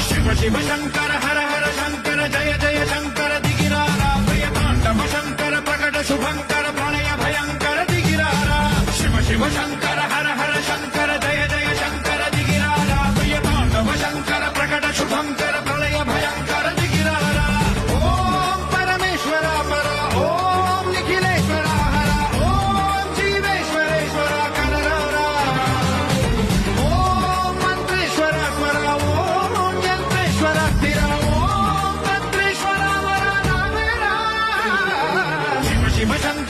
शिव शिव शंकर हर हर शंकर जय जय शंकर दिगिरारा भय तांडव शंकर प्रकट शुभंकर प्रणय भयंकर दिगिरारा शिव शिव शंकर हर हर शंकर जय जय शंकर दिगिरारा भय तांडव शंकर प्रकट शुभंकर प्रणय भयंकर दिगिरारा ओम परमेश्वरा परा ओम निखिलेश्वरा हरा ओम जीवेश्वरेश्वरा कनरारा ओम मंत्रेश्वरा परा ओम यंत्रेश्वरा स्थिरा ओम तंत्रेश्वरा वरा नामेरा शिव शिव शंकर